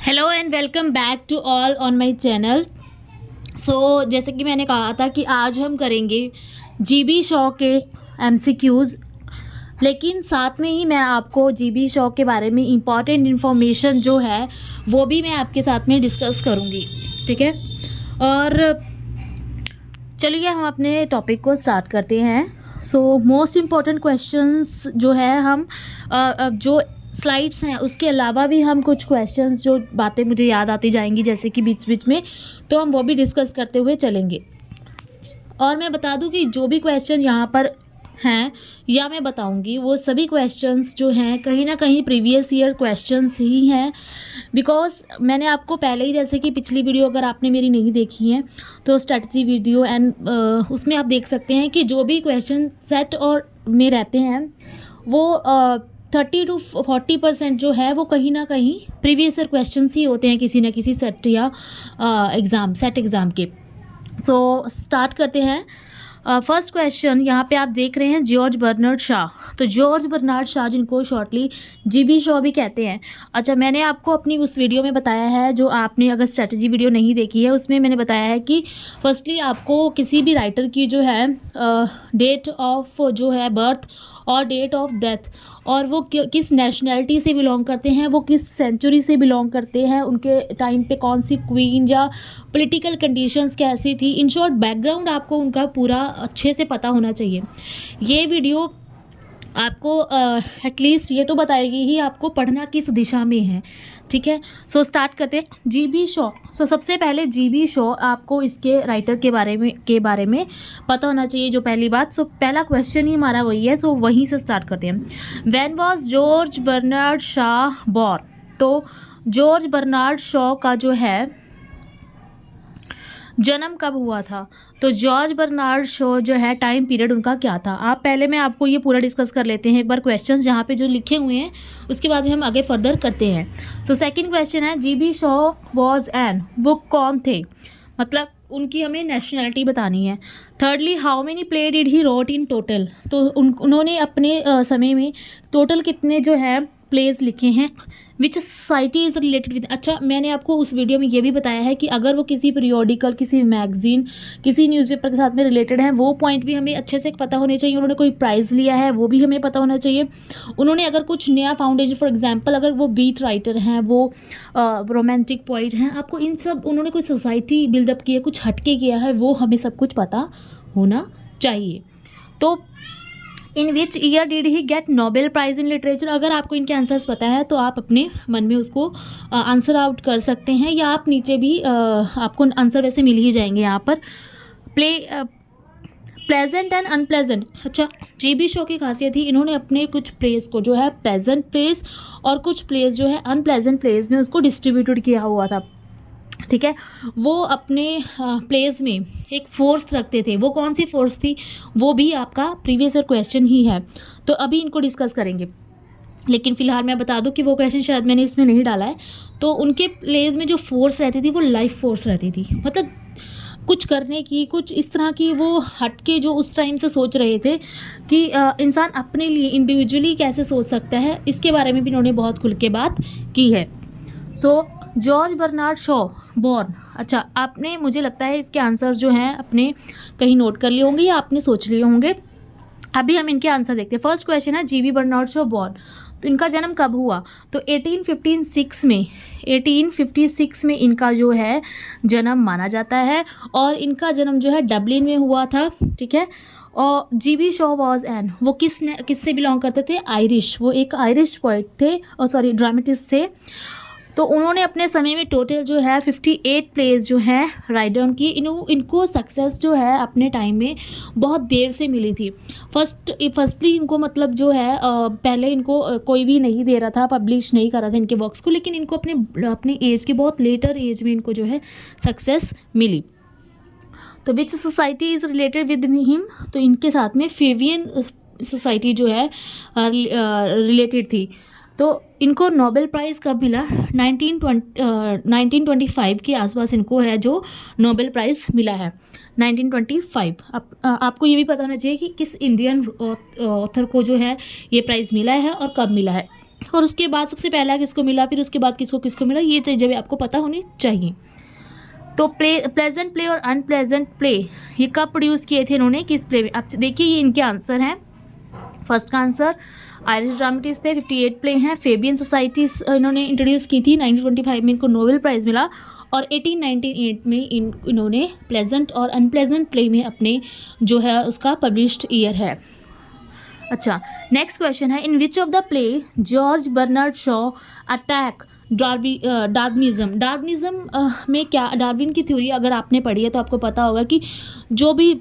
Hello and welcome back to all on my channel. So जैसे कि मैंने कहा था कि आज हम करेंगे जीबी शॉ के एमसीक्यूज़, लेकिन साथ में ही मैं आपको जीबी शॉ के बारे में इम्पॉर्टेंट इन्फॉर्मेशन जो है वो भी मैं आपके साथ में डिस्कस करूँगी। ठीक है, और चलिए हम अपने टॉपिक को स्टार्ट करते हैं। सो मोस्ट इम्पॉर्टेंट क्वेश्चंस जो है हम जो स्लाइड्स हैं उसके अलावा भी हम कुछ क्वेश्चंस जो बातें मुझे याद आती जाएंगी जैसे कि बीच बीच में, तो हम वो भी डिस्कस करते हुए चलेंगे। और मैं बता दूं कि जो भी क्वेश्चन यहाँ पर हैं या मैं बताऊंगी वो सभी क्वेश्चंस जो हैं कहीं ना कहीं प्रीवियस ईयर क्वेश्चंस ही हैं, बिकॉज मैंने आपको पहले ही, जैसे कि पिछली वीडियो अगर आपने मेरी नहीं देखी है तो स्ट्रेटजी वीडियो एंड उसमें आप देख सकते हैं कि जो भी क्वेश्चन सेट और में रहते हैं वो 30 to 40% जो है वो कहीं ना कहीं प्रीवियस ईयर क्वेश्चन ही होते हैं किसी न किसी सेट या सेट एग्ज़ाम के। तो स्टार्ट करते हैं। फर्स्ट क्वेश्चन यहाँ पे आप देख रहे हैं जॉर्ज बर्नार्ड शॉ। तो जॉर्ज बर्नार्ड शॉ जिनको शॉर्टली जीबी शॉ भी कहते हैं। अच्छा, मैंने आपको अपनी उस वीडियो में बताया है, जो आपने अगर स्ट्रेटजी वीडियो नहीं देखी है उसमें मैंने बताया है कि फर्स्टली आपको किसी भी राइटर की जो है डेट ऑफ जो है बर्थ और डेट ऑफ डेथ और वो किस नेशनैलिटी से बिलोंग करते हैं, वो किस सेंचुरी से बिलोंग करते हैं, उनके टाइम पे कौन सी क्वीन या पॉलिटिकल कंडीशंस कैसी थी, इन शॉर्ट बैकग्राउंड आपको उनका पूरा अच्छे से पता होना चाहिए। ये वीडियो आपको एटलीस्ट ये तो बताएगी ही आपको पढ़ना किस दिशा में है। ठीक है, सो स्टार्ट करते हैं। जीबी शॉ। सो सबसे पहले जीबी शॉ आपको इसके राइटर के बारे में पता होना चाहिए, जो पहली बात। सो पहला क्वेश्चन ही हमारा वही है, सो वहीं से स्टार्ट करते हैं। When was George Bernard Shaw born. तो जॉर्ज बर्नार्ड शॉ का जो है जन्म कब हुआ था, तो जॉर्ज बर्नार्ड शॉ जो है टाइम पीरियड उनका क्या था। आप पहले मैं आपको ये पूरा डिस्कस कर लेते हैं एक बार क्वेश्चंस जहाँ पे जो लिखे हुए हैं, उसके बाद में हम आगे फर्दर करते हैं। सो सेकंड क्वेश्चन है जीबी शॉ वाज एन, वो कौन थे, मतलब उनकी हमें नेशनैलिटी बतानी है। Thirdly how many play did he wrote in total, तो उन्होंने अपने समय में टोटल कितने जो है प्लेज लिखे हैं। विच सोसाइटी इज़ रिलेटेड विद। अच्छा, मैंने आपको उस वीडियो में ये भी बताया है कि अगर वो किसी पीरियोडिकल, किसी मैगजीन, किसी न्यूज़पेपर के साथ में रिलेटेड हैं, वो पॉइंट भी हमें अच्छे से पता होने चाहिए। उन्होंने कोई प्राइज़ लिया है वो भी हमें पता होना चाहिए। उन्होंने अगर कुछ नया फाउंडेशन, फॉर एग्जांपल अगर वो बीट राइटर हैं, वो रोमांटिक पोइट हैं, आपको इन सब, उन्होंने कोई सोसाइटी बिल्डअप की है, कुछ हटके किया है, वो हमें सब कुछ पता होना चाहिए। तो in which year did he get Nobel prize in literature. अगर आपको इनके आंसर्स पता है तो आप अपने मन में उसको आंसर आउट कर सकते हैं, या आप नीचे भी आपको आंसर वैसे मिल ही जाएंगे यहाँ पर। Pleasant and unpleasant. अच्छा, जीबी शॉ की खासियत थी, इन्होंने अपने कुछ प्लेस को जो है प्लेजेंट प्लेस और कुछ प्लेस जो है अनप्लेजेंट प्लेस में उसको डिस्ट्रीब्यूटेड किया हुआ था। ठीक है, वो अपने प्लेस में एक फोर्स रखते थे। वो कौन सी फोर्स थी, वो भी आपका प्रीवियस ईयर क्वेश्चन ही है, तो अभी इनको डिस्कस करेंगे। लेकिन फिलहाल मैं बता दूं कि वो क्वेश्चन शायद मैंने इसमें नहीं डाला है। तो उनके प्लेस में जो फोर्स रहती थी वो लाइफ फोर्स रहती थी, मतलब कुछ करने की, कुछ इस तरह की वो हटके जो उस टाइम से सोच रहे थे कि इंसान अपने लिए इंडिविजुअली कैसे सोच सकता है, इसके बारे में भी इन्होंने बहुत खुल के बात की है। सो जॉर्ज बर्नार्ड शॉ बॉर्न। अच्छा, आपने, मुझे लगता है इसके आंसर्स जो हैं अपने कहीं नोट कर लिए होंगे या आपने सोच लिए होंगे। अभी हम इनके आंसर देखते हैं। फर्स्ट क्वेश्चन है जीबी बर्नार्ड शॉ बॉर्न, तो इनका जन्म कब हुआ, तो 1856 में इनका जो है जन्म माना जाता है, और इनका जन्म जो है डबलिन में हुआ था। ठीक है, और जीबी शॉ वाज एन, वो किससे बिलोंग करते थे, आयरिश। वो एक आयरिश पोइट थे, और सॉरी ड्रामेटिस्ट थे। तो उन्होंने अपने समय में टोटल जो है 58 प्लेस जो है राइट डाउन की। इनको सक्सेस जो है अपने टाइम में बहुत देर से मिली थी। फर्स्टली इनको मतलब जो है पहले इनको कोई भी नहीं दे रहा था, पब्लिश नहीं कर रहा था इनके वर्क्स को, लेकिन इनको अपने एज की बहुत लेटर एज में इनको जो है सक्सेस मिली। तो which society is related with him, तो इनके साथ में फेवियन सोसाइटी जो है रिलेटेड थी। तो इनको नोबेल प्राइज़ कब मिला, 1925 के आसपास इनको है जो नोबेल प्राइज़ मिला है, 1925। आपको ये भी पता होना चाहिए कि किस इंडियन ऑथर को जो है ये प्राइज़ मिला है और कब मिला है। और उसके बाद सबसे पहला किसको मिला, फिर उसके बाद किसको किसको मिला, ये चीज़ें भी आपको पता होनी चाहिए। तो प्लेजेंट प्ले और अनप्लेजेंट प्ले ये कब प्रोड्यूस किए थे इन्होंने, किस प्ले में। अब देखिए ये इनके आंसर हैं। फर्स्ट का आंसर आयरिश ड्रामेटिस्ट थे, 58 प्ले हैं। फेबियन सोसाइटी इन्होंने इंट्रोड्यूस की थी, 1925 में इनको नोबेल प्राइज़ मिला। और 1898 में इन्होंने प्लेजेंट और अनप्लेजेंट प्ले में अपने जो है उसका पब्लिश्ड ईयर है। अच्छा, नेक्स्ट क्वेश्चन है, in which of the play George Bernard Shaw attack Darwinism में क्या, डार्विन की थ्योरी अगर आपने पढ़ी है तो आपको पता होगा कि जो भी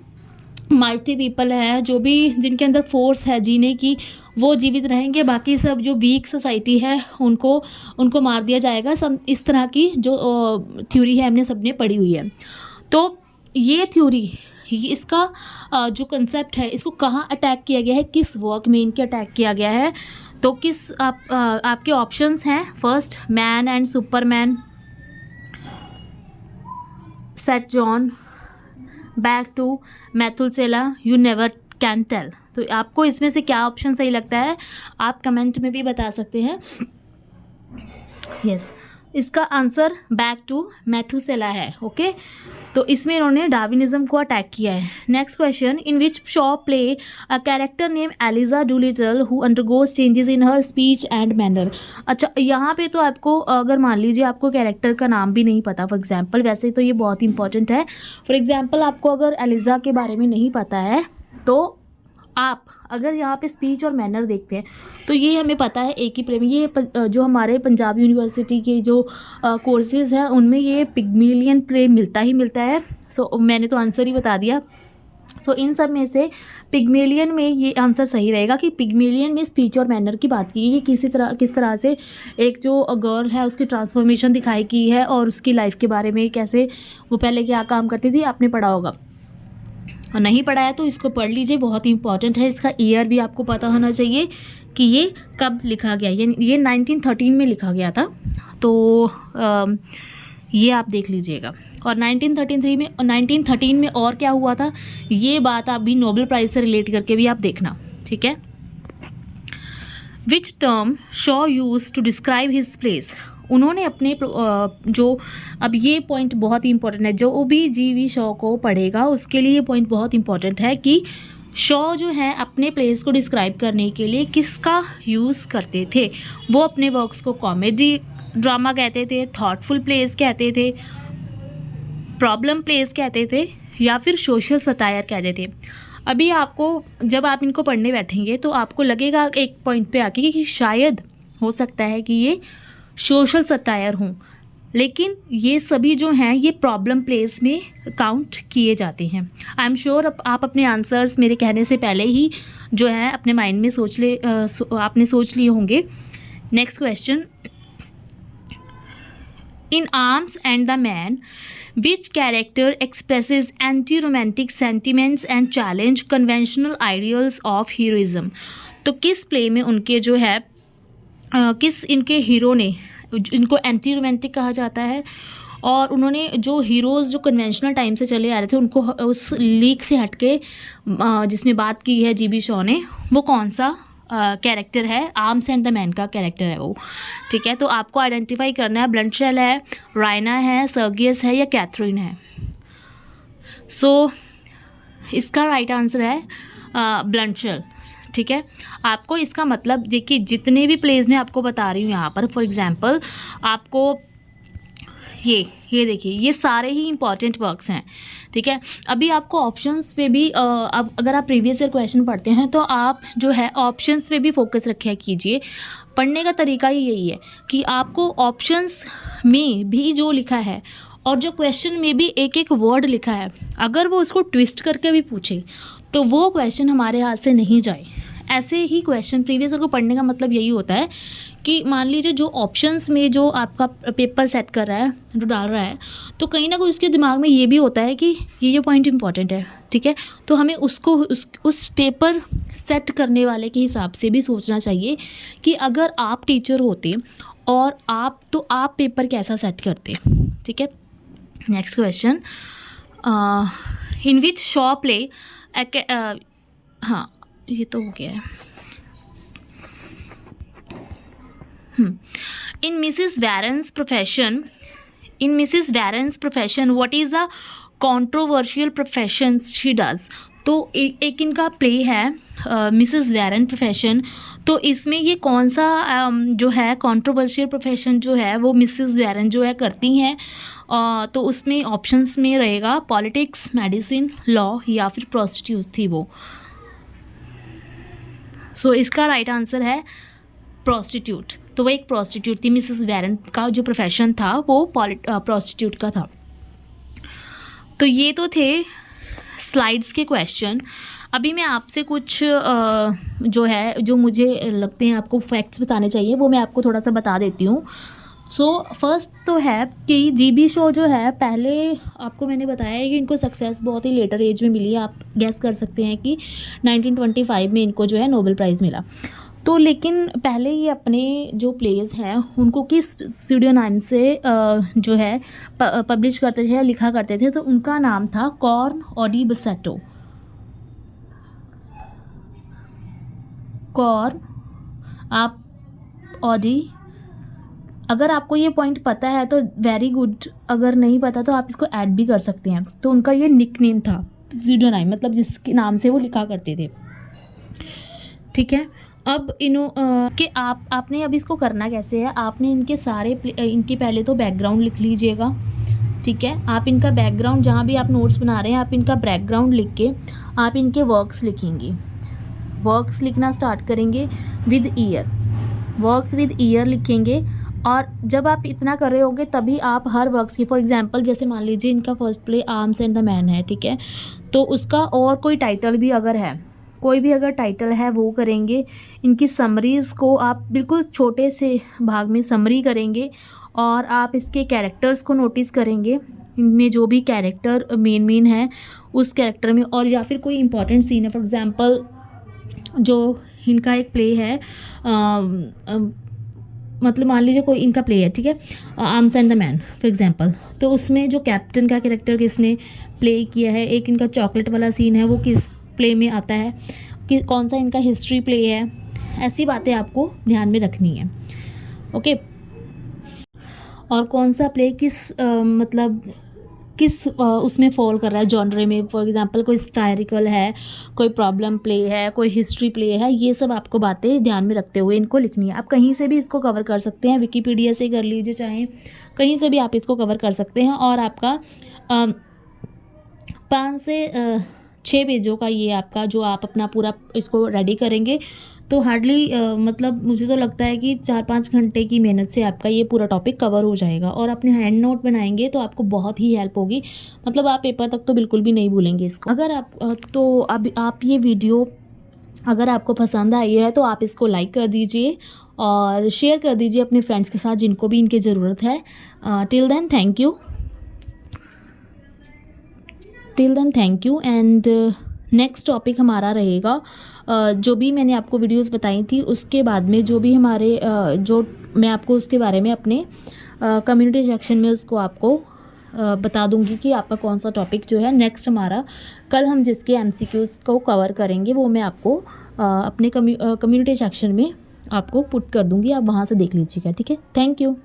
माइटी पीपल हैं, जो भी जिनके अंदर फोर्स है जीने की, वो जीवित रहेंगे, बाकी सब जो वीक सोसाइटी है उनको मार दिया जाएगा। सब इस तरह की जो थ्योरी है हमने सबने पढ़ी हुई है। तो ये थ्योरी, इसका जो कंसेप्ट है इसको कहाँ अटैक किया गया है, किस वर्क में इनके अटैक किया गया है। तो किस आपके ऑप्शंस हैं, first man and superman, saint Joan, back to Methuselah, you never can tell. तो आपको इसमें से क्या ऑप्शन सही लगता है आप कमेंट में भी बता सकते हैं। यस, इसका आंसर बैक टू मैथुसेला है। ओके, तो इसमें इन्होंने डार्विनिज्म को अटैक किया है। Next question, in which Shaw play a character name Eliza Doolittle who undergoes changes in her speech and manner. अच्छा, यहाँ पे तो आपको अगर मान लीजिए आपको कैरेक्टर का नाम भी नहीं पता, फॉर एग्जांपल, वैसे तो ये बहुत इंपॉर्टेंट है। फॉर एग्जांपल आपको अगर एलिजा के बारे में नहीं पता है तो आप अगर यहाँ पे स्पीच और मैनर देखते हैं तो ये हमें पता है एक ही प्रेमी, ये जो हमारे पंजाब यूनिवर्सिटी के जो कोर्सेज़ हैं उनमें ये पिग्मेलियन प्ले मिलता ही मिलता है। सो मैंने तो आंसर ही बता दिया। सो इन सब में से पिग्मेलियन में ये आंसर सही रहेगा कि पिग्मेलियन में स्पीच और मैनर की बात की है, किस तरह से एक जो गर्ल है उसकी ट्रांसफॉर्मेशन दिखाई की है और उसकी लाइफ के बारे में कैसे वो पहले क्या काम करती थी, आपने पढ़ा होगा। और नहीं पढ़ा है तो इसको पढ़ लीजिए, बहुत ही इंपॉर्टेंट है। इसका ईयर भी आपको पता होना चाहिए कि ये कब लिखा गया। ये 1913 में लिखा गया था, तो ये आप देख लीजिएगा। और 1913 में और क्या हुआ था, ये बात आप भी नोबेल प्राइज़ से रिलेट करके भी आप देखना, ठीक है। Which term Shaw use to describe his plays, उन्होंने अपने जो, अब ये पॉइंट बहुत ही इंपॉर्टेंट है, जो भी जीवी शॉ को पढ़ेगा उसके लिए ये पॉइंट बहुत इंपॉर्टेंट है कि शॉ जो है अपने प्लेस को डिस्क्राइब करने के लिए किसका यूज़ करते थे। वो अपने वर्क्स को कॉमेडी ड्रामा कहते थे, थॉटफुल प्लेस कहते थे, प्रॉब्लम प्लेस कहते थे, या फिर सोशल सटायर कहते थे। अभी आपको जब आप इनको पढ़ने बैठेंगे तो आपको लगेगा एक पॉइंट पे आके कि शायद हो सकता है कि ये सोशल सटायर हूँ, लेकिन ये सभी जो हैं ये प्रॉब्लम प्लेस में काउंट किए जाते हैं। आई एम श्योर आप अपने आंसर्स मेरे कहने से पहले ही जो है अपने माइंड में आपने सोच लिए होंगे। Next question, in arms and the man which character expresses anti romantic sentiments and challenge conventional ideals of heroism. तो किस प्ले में उनके जो है किस इनके हीरो ने, इनको एंटी रोमांटिक कहा जाता है, और उन्होंने जो हीरोज़ जो कन्वेंशनल टाइम से चले आ रहे थे उनको उस लीग से हटके जिसमें बात की है जीबी शॉ ने, वो कौन सा कैरेक्टर है, आर्म्स एंड द मैन का कैरेक्टर है वो, ठीक है। तो आपको आइडेंटिफाई करना है, ब्लंटशेल है, राइना है, सर्गियस है, या कैथरीन है। सो इसका राइट आंसर है ब्लंटशेल, ठीक है। आपको इसका मतलब देखिए, जितने भी प्लेस में आपको बता रही हूँ यहाँ पर, फॉर एग्जांपल आपको ये देखिए, ये सारे ही इंपॉर्टेंट वर्क्स हैं, ठीक है। अभी आपको ऑप्शंस पे भी अब अगर आप प्रीवियस ईयर क्वेश्चन पढ़ते हैं तो आप जो है ऑप्शंस पे भी फोकस रखा कीजिए। पढ़ने का तरीका ही यही है कि आपको ऑप्शंस में भी जो लिखा है और जो क्वेश्चन में भी एक एक वर्ड लिखा है, अगर वो उसको ट्विस्ट करके भी पूछे तो वो क्वेश्चन हमारे हाथ से नहीं जाए। ऐसे ही क्वेश्चन प्रीवियस ईयर को पढ़ने का मतलब यही होता है कि मान लीजिए जो ऑप्शंस में जो आपका पेपर सेट कर रहा है, जो डाल रहा है, तो कहीं ना कहीं उसके दिमाग में ये भी होता है कि ये पॉइंट इंपॉर्टेंट है, ठीक है। तो हमें उसको उस पेपर सेट करने वाले के हिसाब से भी सोचना चाहिए कि अगर आप टीचर होते और आप पेपर कैसा सेट करते, ठीक है। Next question, in which Shaw play, हाँ ये तो हो गया है। In Mrs. Warren's profession, what is the controversial professions she does? तो एक इनका प्ले है मिसेस वैरन प्रोफेशन। तो इसमें ये कौन सा जो है कंट्रोवर्शियल प्रोफेशन जो है वो मिसेस वैरन जो है करती हैं। तो उसमें ऑप्शंस में रहेगा पॉलिटिक्स, मेडिसिन, लॉ या फिर प्रोस्टिट्यूट थी वो। सो इसका राइट आंसर है प्रोस्टिट्यूट। तो वो एक प्रोस्टिट्यूट थी। मिसेस वैरन का जो प्रोफेशन था वो प्रोस्टिट्यूट का था। तो ये तो थे स्लाइड्स के क्वेश्चन। अभी मैं आपसे कुछ जो है जो मुझे लगते हैं आपको फैक्ट्स बताने चाहिए वो मैं आपको थोड़ा सा बता देती हूँ। सो फर्स्ट तो है कि जीबी शो जो है पहले आपको मैंने बताया है कि इनको सक्सेस बहुत ही लेटर एज में मिली है। आप गैस कर सकते हैं कि 1925 में इनको जो है नोबेल प्राइज़ मिला। तो लेकिन पहले ये अपने जो प्लेस हैं उनको किस स्यूडोनाइम से जो है पब्लिश करते थे, लिखा करते थे। तो उनका नाम था कॉर्न ऑडी बसेटो। कॉर्न आप ऑडी, अगर आपको ये पॉइंट पता है तो वेरी गुड, अगर नहीं पता तो आप इसको ऐड भी कर सकते हैं। तो उनका ये निक नेम था, स्यूडोनाइम, मतलब जिसके नाम से वो लिखा करते थे। ठीक है, अब कि आपने अब इसको करना कैसे है, आपने इनके इनके पहले तो बैकग्राउंड लिख लीजिएगा। ठीक है, आप इनका बैकग्राउंड जहाँ भी आप नोट्स बना रहे हैं आप इनका बैकग्राउंड लिख के आप इनके वर्क्स लिखेंगे। वर्क्स लिखना स्टार्ट करेंगे with year, works with year लिखेंगे। और जब आप इतना कर रहे होंगे तभी आप हर वर्क्स की, फॉर एग्जांपल जैसे मान लीजिए इनका first play arms and the man है, ठीक है, तो उसका और कोई टाइटल भी अगर है, कोई भी अगर टाइटल है वो करेंगे। इनकी समरीज़ को आप बिल्कुल छोटे से भाग में समरी करेंगे और आप इसके कैरेक्टर्स को नोटिस करेंगे। इनमें जो भी कैरेक्टर मेन है उस कैरेक्टर में, और या फिर कोई इंपॉर्टेंट सीन है, फॉर एग्जांपल जो इनका एक प्ले है मतलब मान लीजिए कोई इनका प्ले है, ठीक है, arms and the man for example, तो उसमें जो कैप्टन का कैरेक्टर किसने प्ले किया है, एक इनका चॉकलेट वाला सीन है वो किस प्ले में आता है, कि कौन सा इनका हिस्ट्री प्ले है, ऐसी बातें आपको ध्यान में रखनी है। ओके, और कौन सा प्ले मतलब किस उसमें फॉल कर रहा है जॉनरे में, फॉर एग्जांपल कोई हिस्टोरिकल है, कोई प्रॉब्लम प्ले है, कोई हिस्ट्री प्ले है, ये सब आपको बातें ध्यान में रखते हुए इनको लिखनी है। आप कहीं से भी इसको कवर कर सकते हैं, विकीपीडिया से कर लीजिए, चाहे कहीं से भी आप इसको कवर कर सकते हैं। और आपका 5 से 6 पेजों का ये आपका जो आप अपना पूरा इसको रेडी करेंगे तो हार्डली मतलब मुझे तो लगता है कि 4-5 घंटे की मेहनत से आपका ये पूरा टॉपिक कवर हो जाएगा। और अपने हैंड नोट बनाएंगे तो आपको बहुत ही हेल्प होगी, मतलब आप पेपर तक तो बिल्कुल भी नहीं भूलेंगे इसको। अगर आप ये वीडियो अगर आपको पसंद आई है तो आप इसको लाइक कर दीजिए और शेयर कर दीजिए अपने फ्रेंड्स के साथ जिनको भी इनकी ज़रूरत है। Till then thank you and next topic हमारा रहेगा जो भी मैंने आपको वीडियोस बताई थी उसके बाद में जो भी हमारे जो मैं आपको उसके बारे में अपने कम्युनिटी सेक्शन में उसको आपको बता दूंगी कि आपका कौन सा टॉपिक जो है नेक्स्ट हमारा कल हम जिसके MCQs को कवर करेंगे वो मैं आपको अपने कम्युनिटी सेक्शन में आपको पुट कर दूंगी, आप वहाँ से देख लीजिएगा। ठीक है, थैंक यू।